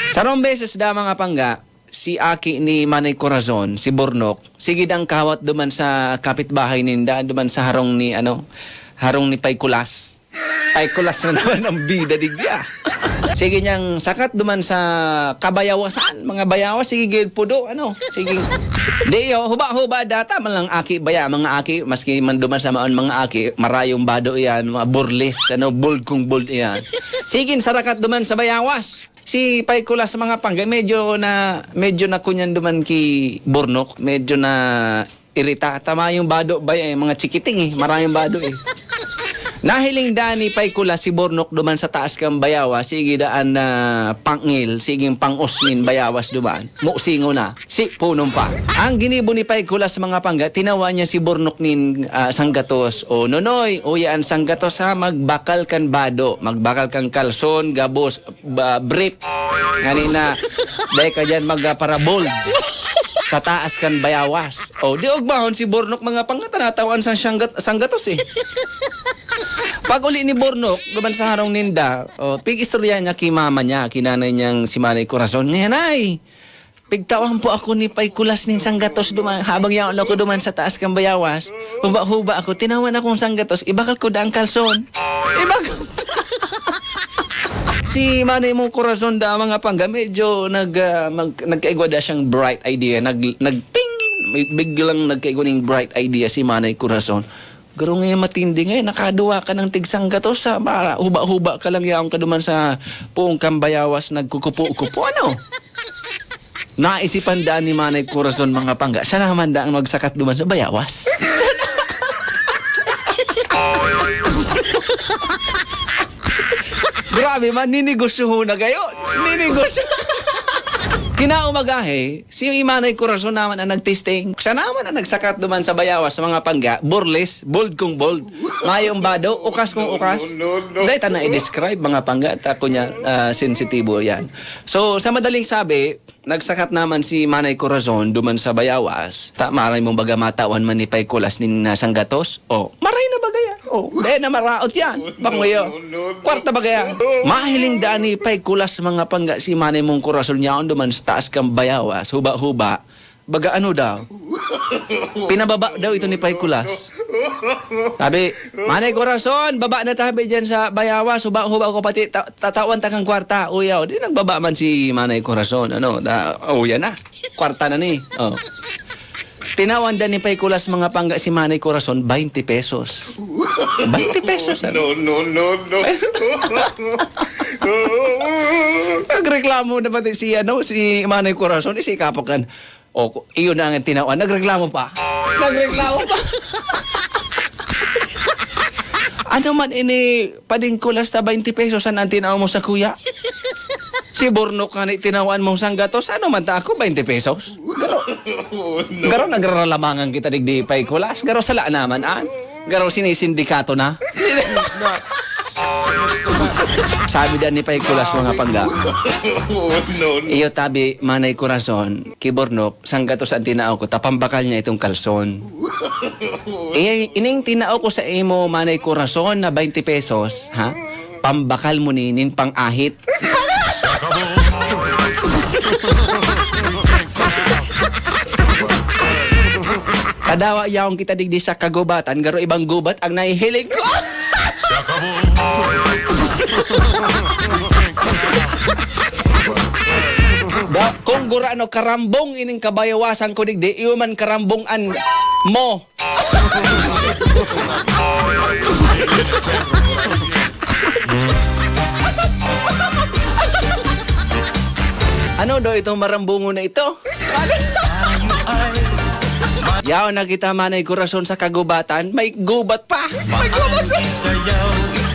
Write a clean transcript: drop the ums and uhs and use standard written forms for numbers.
Sarong beses da mga pangga, si Aki ni Manay Corazon, si Bornok, sige dang kawat duman sa kapitbahay ninda, duman sa harong ni Paykulas. Paykulas na naman ang bida digya. Sige niyang sakat duman sa kabayawasan, mga bayawas, sige gil pudo, sige. Di yo, huba-huba data, man lang Aki baya, mga Aki, maski man duman sa maon mga Aki, marayong bado iyan, mga burlis, bold kung bold iyan. Sige, sarakat duman sa bayawas. Si Paykulas sa mga pangga, medyo na kunyan duman ki Bornok, medyo na irita. Tama yung bado ba mga chikiting maraming bado Nahiling daan ni Paykulas si Bornok duman sa taas kang bayawas, sige daan na pangil, siging pang-usmin bayawas duman. Muksingo na, si punong pa. Ang ginibo ni Paykulas mga pangga, tinawa niya si Bornok nin sanggatos. O nonoy, yan sanggatos ha, magbakal kan bado, magbakal kang kalson, gabos, brief. Ganina, dahil ka dyan magparabold. Sa taas kan bayawas. O, di ogbahon si Bornok mga pangga, tanatawan sa sanggatos Pag uli ni Bornok, duman sa harong ninda, pig istorya niya kay mama niya, kinanay niyang si Manay Corazon. Ngayon ay, pigtawan po ako ni Paykulas nin sanggatos duman, habang yaon ako duman sa taas kang bayawas. Huba-huba ako, tinawan akong sanggatos, ibakal ko daang kalson. Ibakal. Si Manay mong Corazon da mga pangga, medyo nagkaigwa da siyang bright idea, nagting, biglang nagkaigwa ng bright idea si Manay Corazon. Garo ngayon matindi ngayon, nakaduwa ka ng tigsang gatos sa huba-huba ka lang yaong kaduman sa puong kambayawas nagkukupo-kupo. Naisipan daan ni Manay Corazon mga pangga, siya naman daang magsakat duman sa bayawas. Grabe man, ninegosyo na gayon. Ninegosyo. Kinaumagahe, si Manay Corazon naman ang nagtesting. Siya naman ang nagsakat duman sa bayawas sa mga pangga, burles, bold kung bold, mayong bado, ukas kung ukas. Dahil ta na i-describe mga pangga, tako niya sensitibo yan. So, sa madaling sabi, nagsakat naman si Manay Corazon duman sa bayawas. Maray mong baga matawan man ni Paykulas nin sanggatos. Maray na bagaya. Dahil na maraot yan. Bangoyo. Kwarta bagaya. Mahiling daan ni Paykulas mga pangga si Manay mong Corazon niya duman sa taas kang bayawas, huba-huba, baga daw? Pinababa daw ito ni Paykulas. Sabi, Manay Corazon, baba na tabi dyan sa bayawas, huba-huba ko pati, tatawan takang kwarta. Uyaw, di nagbaba man si Manay Corazon. Yan na, kwarta na ni. Tinawan dan ni Paykulas mga pangga si Manay Corazon, 20 pesos. 20 pesos. No. Nagreklamo na pati si Manay Corazon, isikapakan. Iyon na ang tinawan. Nagreklamo pa. Ano man ini, pading kulas ta 20 pesos ang tinawan mo sa kuya? Si Bornok ka tinawan mong sanggatos, ano man ta ako, 20 pesos? Garo nagralamangan kita digdi Paykulas. Garo sala naman, Garo sinisindikato na. Sabi dan ni Paykulas mga pangga. Iyo tabi Manay Corazon, ki Bornok, sanggatos ang tinao ko, tapambakal niya itong kalson. Ining tinao ko sa imo Manay Corazon na 20 pesos, ha? Pambakal mo ninin pang ahit. Kadawa yaong kita digdi sa kagubatan, garo ibang gubat ang nahihiling ko. Kung gurano karambong ining kabayawasan ko digdi, iuman karambongan mo. Ano daw itong marambungo na ito? Yaw na kita Manay Corazon sa kagubatan, may gubat pa. May gubat pa.